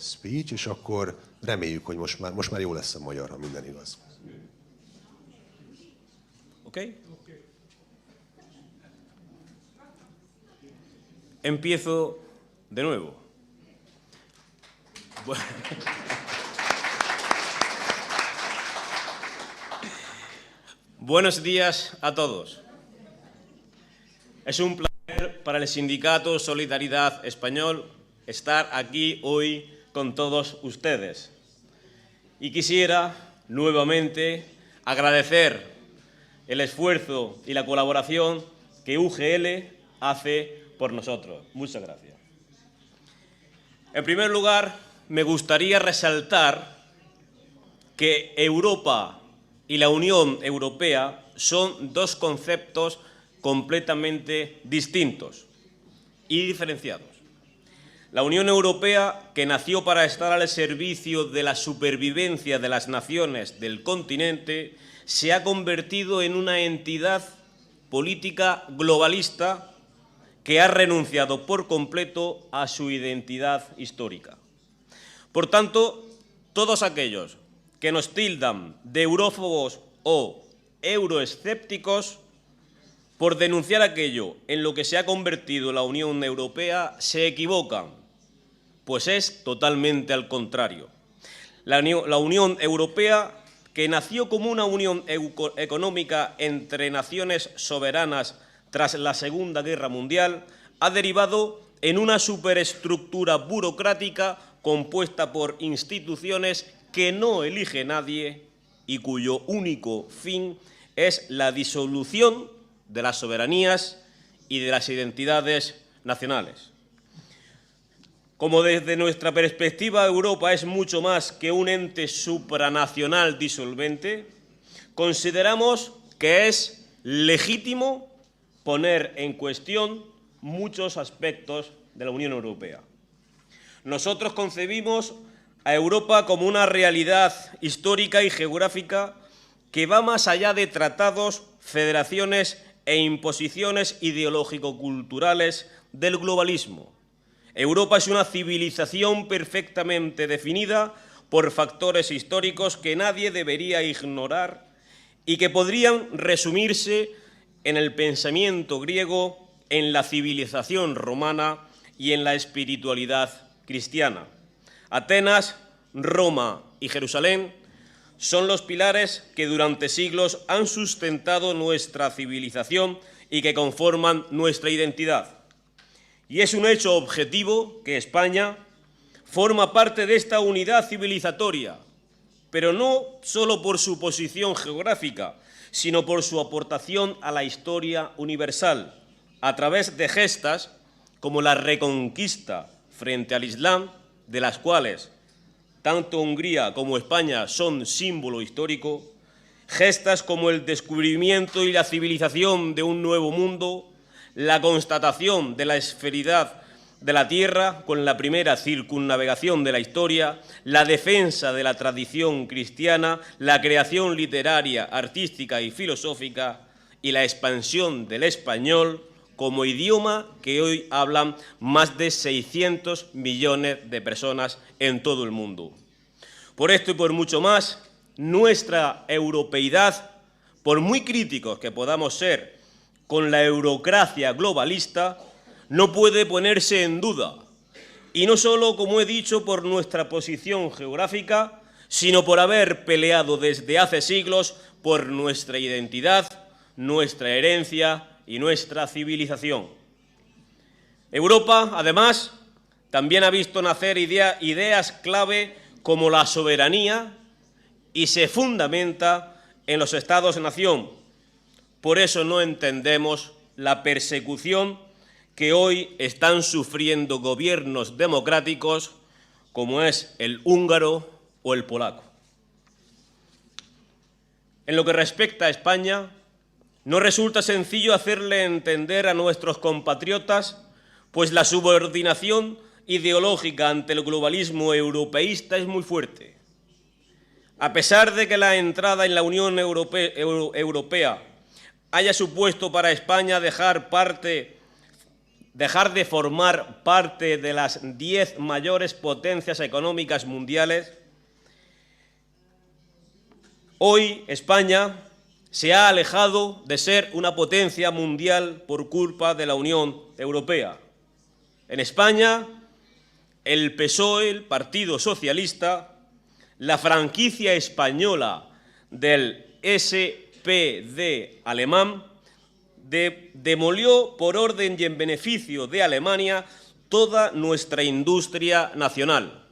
speech, és akkor reméljük, hogy most már jó lesz a magyar, ha minden igaz. Okay. Empiezo de nuevo. Buenos días a todos. Es un placer para el Sindicato Solidaridad Español estar aquí hoy con todos ustedes. Y quisiera nuevamente agradecer el esfuerzo y la colaboración que UGL hace por nosotros. Muchas gracias. En primer lugar, me gustaría resaltar que Europa y la Unión Europea son dos conceptos completamente distintos y diferenciados. La Unión Europea, que nació para estar al servicio de la supervivencia de las naciones del continente, se ha convertido en una entidad política globalista que ha renunciado por completo a su identidad histórica. Por tanto, todos aquellos que nos tildan de eurófobos o euroescépticos por denunciar aquello en lo que se ha convertido la Unión Europea se equivocan, pues es totalmente al contrario. La Unión Europea, que nació como una unión económica entre naciones soberanas tras la Segunda Guerra Mundial, ha derivado en una superestructura burocrática compuesta por instituciones que no elige nadie y cuyo único fin es la disolución de las soberanías y de las identidades nacionales. Como desde nuestra perspectiva Europa es mucho más que un ente supranacional disolvente, consideramos que es legítimo poner en cuestión muchos aspectos de la Unión Europea. Nosotros concebimos a Europa como una realidad histórica y geográfica que va más allá de tratados, federaciones e imposiciones ideológico-culturales del globalismo. Europa es una civilización perfectamente definida por factores históricos que nadie debería ignorar y que podrían resumirse en el pensamiento griego, en la civilización romana y en la espiritualidad cristiana. Atenas, Roma y Jerusalén son los pilares que durante siglos han sustentado nuestra civilización y que conforman nuestra identidad. Y es un hecho objetivo que España forma parte de esta unidad civilizatoria, pero no solo por su posición geográfica, sino por su aportación a la historia universal, a través de gestas como la reconquista frente al Islam, de las cuales tanto Hungría como España son símbolo histórico, gestas como el descubrimiento y la civilización de un nuevo mundo, la constatación de la esferidad de la Tierra con la primera circunnavegación de la historia, la defensa de la tradición cristiana, la creación literaria, artística y filosófica y la expansión del español como idioma que hoy hablan más de 600 millones de personas en todo el mundo. Por esto y por mucho más, nuestra europeidad, por muy críticos que podamos ser con la eurocracia globalista, no puede ponerse en duda, y no solo, como he dicho, por nuestra posición geográfica, sino por haber peleado desde hace siglos por nuestra identidad, nuestra herencia y nuestra civilización. Europa, además, también ha visto nacer ideas clave como la soberanía y se fundamenta en los Estados-nación. Por eso no entendemos la persecución que hoy están sufriendo gobiernos democráticos como es el húngaro o el polaco. En lo que respecta a España, no resulta sencillo hacerle entender a nuestros compatriotas, pues la subordinación ideológica ante el globalismo europeísta es muy fuerte. A pesar de que la entrada en la Unión Europea haya supuesto para España dejar parte dejar de formar parte de las 10 mayores potencias económicas mundiales. Hoy España se ha alejado de ser una potencia mundial por culpa de la Unión Europea. En España, el PSOE, el Partido Socialista, la franquicia española del SPD alemán, demolió por orden y en beneficio de Alemania toda nuestra industria nacional.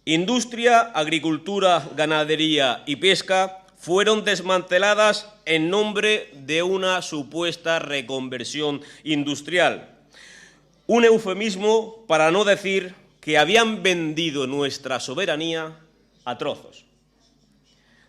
Industria, agricultura, ganadería y pesca fueron desmanteladas en nombre de una supuesta reconversión industrial. Un eufemismo para no decir que habían vendido nuestra soberanía a trozos.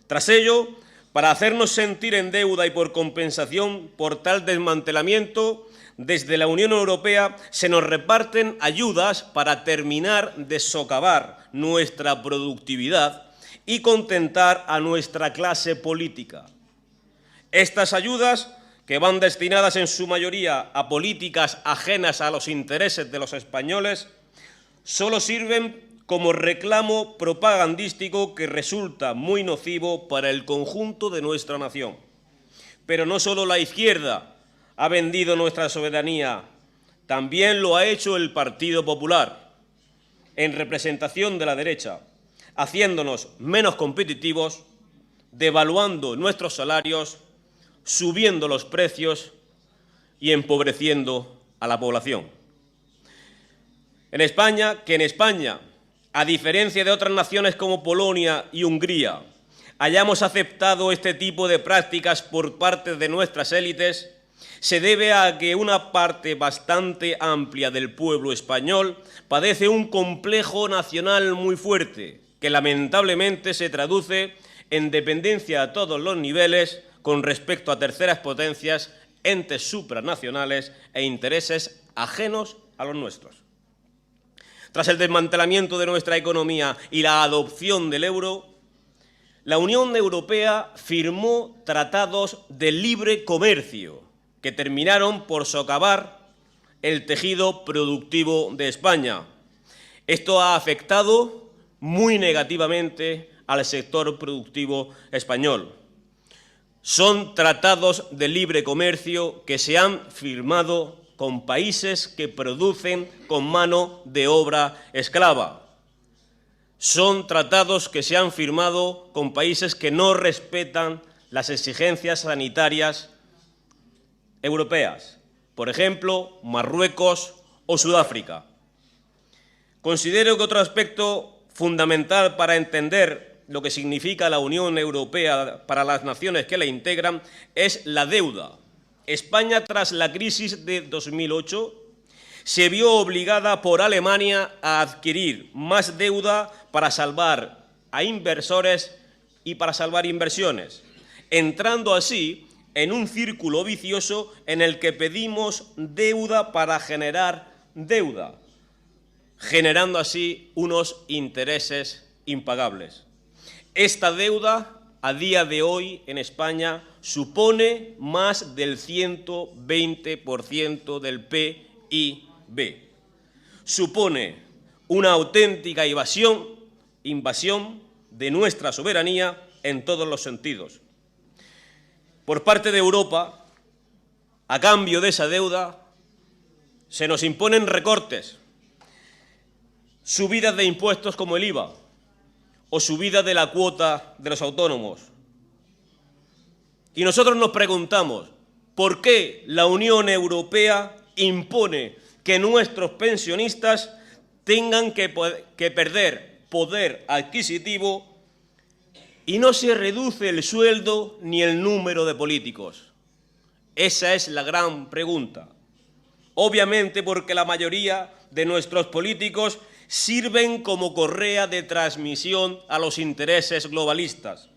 Tras ello, para hacernos sentir en deuda y por compensación por tal desmantelamiento, desde la Unión Europea se nos reparten ayudas para terminar de socavar nuestra productividad y contentar a nuestra clase política. Estas ayudas, que van destinadas en su mayoría a políticas ajenas a los intereses de los españoles, solo sirven como reclamo propagandístico que resulta muy nocivo para el conjunto de nuestra nación. Pero no solo la izquierda ha vendido nuestra soberanía, también lo ha hecho el Partido Popular, en representación de la derecha, haciéndonos menos competitivos, devaluando nuestros salarios, subiendo los precios y empobreciendo a la población. En España, a diferencia de otras naciones como Polonia y Hungría, hayamos aceptado este tipo de prácticas por parte de nuestras élites, se debe a que una parte bastante amplia del pueblo español padece un complejo nacional muy fuerte, que lamentablemente se traduce en dependencia a todos los niveles con respecto a terceras potencias, entes supranacionales e intereses ajenos a los nuestros. Tras el desmantelamiento de nuestra economía y la adopción del euro, la Unión Europea firmó tratados de libre comercio que terminaron por socavar el tejido productivo de España. Esto ha afectado muy negativamente al sector productivo español. Son tratados de libre comercio que se han firmado con países que producen con mano de obra esclava. Son tratados que se han firmado con países que no respetan las exigencias sanitarias europeas, por ejemplo, Marruecos o Sudáfrica. Considero que otro aspecto fundamental para entender lo que significa la Unión Europea para las naciones que la integran es la deuda. España, tras la crisis de 2008, se vio obligada por Alemania a adquirir más deuda para salvar a inversores y para salvar inversiones, entrando así en un círculo vicioso en el que pedimos deuda para generar deuda, generando así unos intereses impagables. Esta deuda, a día de hoy en España, supone más del 120% del PIB. Supone una auténtica invasión de nuestra soberanía en todos los sentidos. Por parte de Europa, a cambio de esa deuda, se nos imponen recortes, subidas de impuestos como el IVA o subida de la cuota de los autónomos. Y nosotros nos preguntamos, ¿por qué la Unión Europea impone que nuestros pensionistas tengan que perder poder adquisitivo y no se reduce el sueldo ni el número de políticos? Esa es la gran pregunta. Obviamente porque la mayoría de nuestros políticos sirven como correa de transmisión a los intereses globalistas.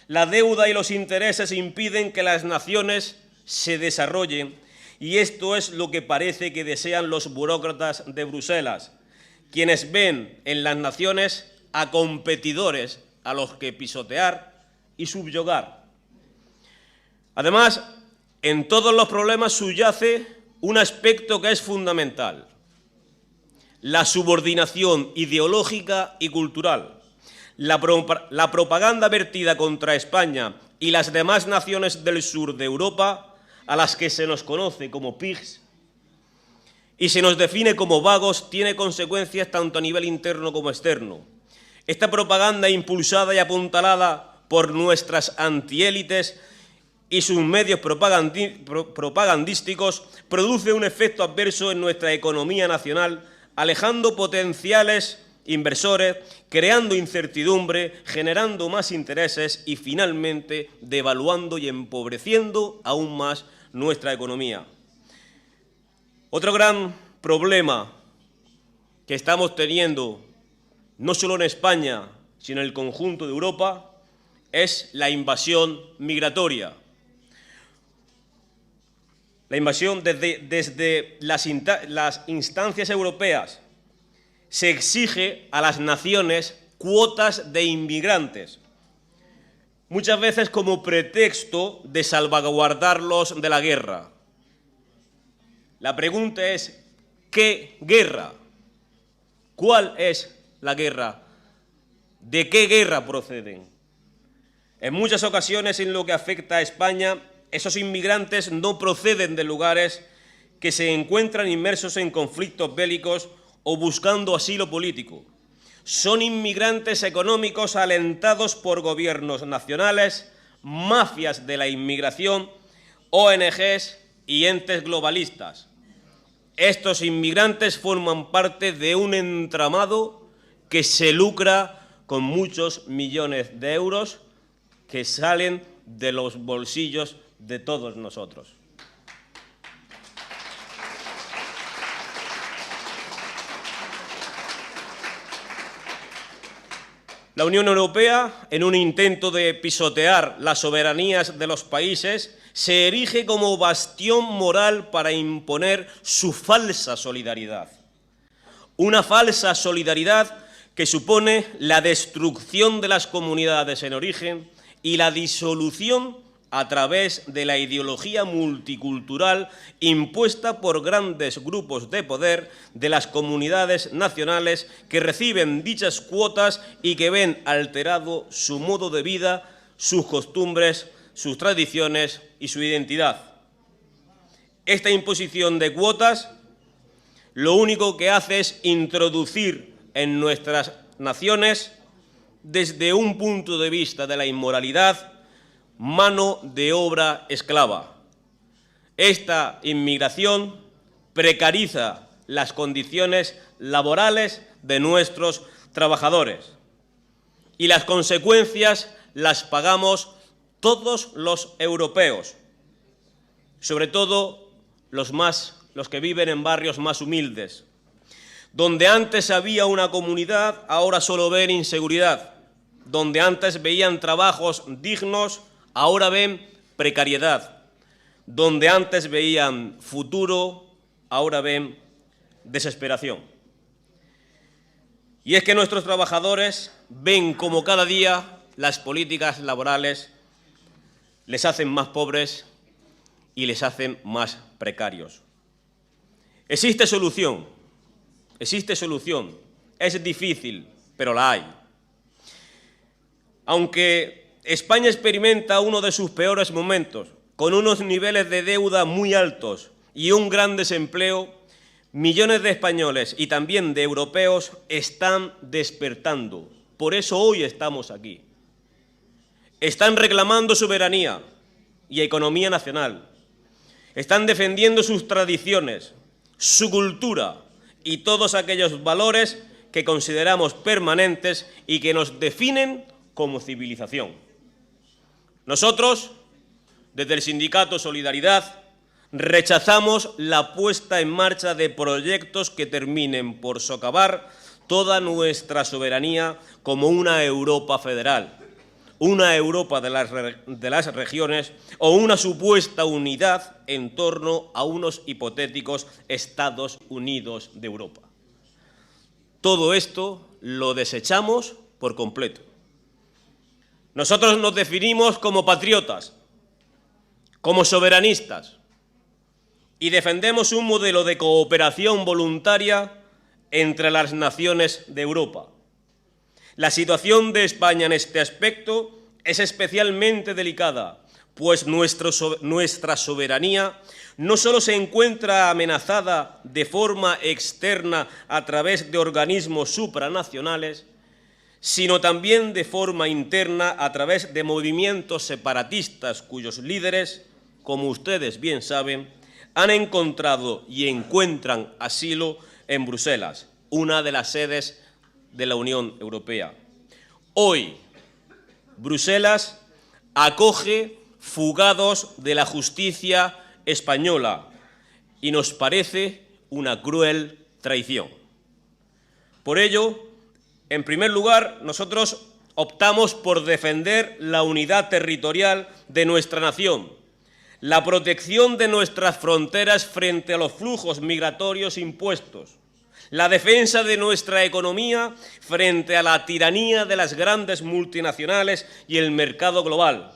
La deuda y los intereses impiden que las naciones se desarrollen y esto es lo que parece que desean los burócratas de Bruselas, quienes ven en las naciones a competidores a los que pisotear y subyugar. Además, en todos los problemas subyace un aspecto que es fundamental: la subordinación ideológica y cultural. La propaganda vertida contra España y las demás naciones del sur de Europa, a las que se nos conoce como pigs y se nos define como vagos, tiene consecuencias tanto a nivel interno como externo. Esta propaganda, impulsada y apuntalada por nuestras antiélites y sus medios propagandísticos, produce un efecto adverso en nuestra economía nacional, alejando potenciales inversores, creando incertidumbre, generando más intereses y, finalmente, devaluando y empobreciendo aún más nuestra economía. Otro gran problema que estamos teniendo, no solo en España, sino en el conjunto de Europa, es la invasión migratoria. La invasión desde las instancias europeas. Se exige a las naciones cuotas de inmigrantes, muchas veces como pretexto de salvaguardarlos de la guerra. La pregunta es, ¿qué guerra? ¿Cuál es la guerra? ¿De qué guerra proceden? En muchas ocasiones, en lo que afecta a España, esos inmigrantes no proceden de lugares que se encuentran inmersos en conflictos bélicos o buscando asilo político. Son inmigrantes económicos alentados por gobiernos nacionales, mafias de la inmigración, ONGs y entes globalistas. Estos inmigrantes forman parte de un entramado que se lucra con muchos millones de euros que salen de los bolsillos de todos nosotros. La Unión Europea, en un intento de pisotear las soberanías de los países, se erige como bastión moral para imponer su falsa solidaridad. Una falsa solidaridad que supone la destrucción de las comunidades en origen y la disolución a través de la ideología multicultural impuesta por grandes grupos de poder de las comunidades nacionales que reciben dichas cuotas y que ven alterado su modo de vida, sus costumbres, sus tradiciones y su identidad. Esta imposición de cuotas lo único que hace es introducir en nuestras naciones, desde un punto de vista de la inmoralidad, mano de obra esclava. Esta inmigración precariza las condiciones laborales de nuestros trabajadores y las consecuencias las pagamos todos los europeos, sobre todo los que viven en barrios más humildes. Donde antes había una comunidad, ahora solo ven inseguridad. Donde antes veían trabajos dignos, ahora ven precariedad. Donde antes veían futuro, ahora ven desesperación. Y es que nuestros trabajadores ven como cada día las políticas laborales les hacen más pobres y les hacen más precarios. Existe solución, es difícil, pero la hay. Aunque España experimenta uno de sus peores momentos, con unos niveles de deuda muy altos y un gran desempleo, millones de españoles y también de europeos están despertando. Por eso hoy estamos aquí. Están reclamando soberanía y economía nacional. Están defendiendo sus tradiciones, su cultura y todos aquellos valores que consideramos permanentes y que nos definen como civilización. Nosotros, desde el Sindicato Solidaridad, rechazamos la puesta en marcha de proyectos que terminen por socavar toda nuestra soberanía como una Europa federal, una Europa de las regiones o una supuesta unidad en torno a unos hipotéticos Estados Unidos de Europa. Todo esto lo desechamos por completo. Nosotros nos definimos como patriotas, como soberanistas y defendemos un modelo de cooperación voluntaria entre las naciones de Europa. La situación de España en este aspecto es especialmente delicada, pues nuestra soberanía no solo se encuentra amenazada de forma externa a través de organismos supranacionales, sino también de forma interna a través de movimientos separatistas cuyos líderes, como ustedes bien saben, han encontrado y encuentran asilo en Bruselas, una de las sedes de la Unión Europea. Hoy, Bruselas acoge fugados de la justicia española y nos parece una cruel traición. Por ello, en primer lugar, nosotros optamos por defender la unidad territorial de nuestra nación, la protección de nuestras fronteras frente a los flujos migratorios impuestos, la defensa de nuestra economía frente a la tiranía de las grandes multinacionales y el mercado global,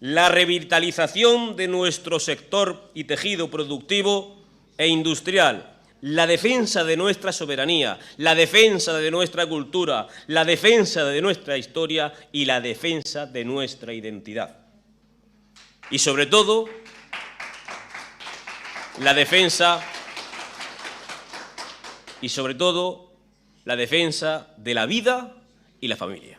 la revitalización de nuestro sector y tejido productivo e industrial, la defensa de nuestra soberanía, la defensa de nuestra cultura, la defensa de nuestra historia y la defensa de nuestra identidad. Y sobre todo, la defensa de la vida y la familia.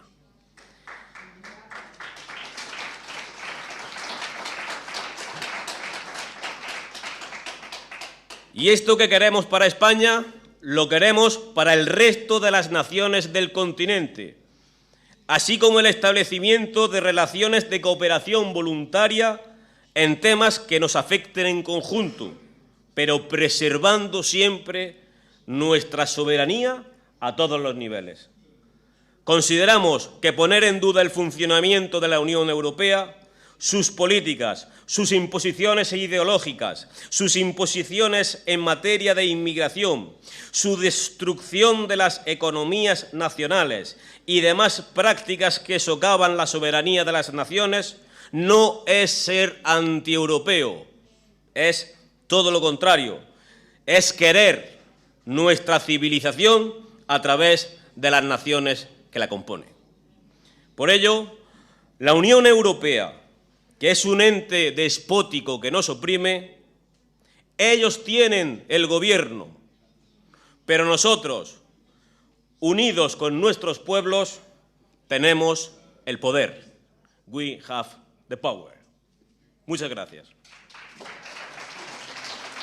Y esto que queremos para España, lo queremos para el resto de las naciones del continente, así como el establecimiento de relaciones de cooperación voluntaria en temas que nos afecten en conjunto, pero preservando siempre nuestra soberanía a todos los niveles. Consideramos que poner en duda el funcionamiento de la Unión Europea, sus políticas, sus imposiciones ideológicas, sus imposiciones en materia de inmigración, su destrucción de las economías nacionales y demás prácticas que socavan la soberanía de las naciones, no es ser antieuropeo, es todo lo contrario, es querer nuestra civilización a través de las naciones que la componen. Por ello, la Unión Europea, que es un ente despótico que nos oprime, ellos tienen el gobierno, pero nosotros, unidos con nuestros pueblos, tenemos el poder. We have the power. Muchas gracias.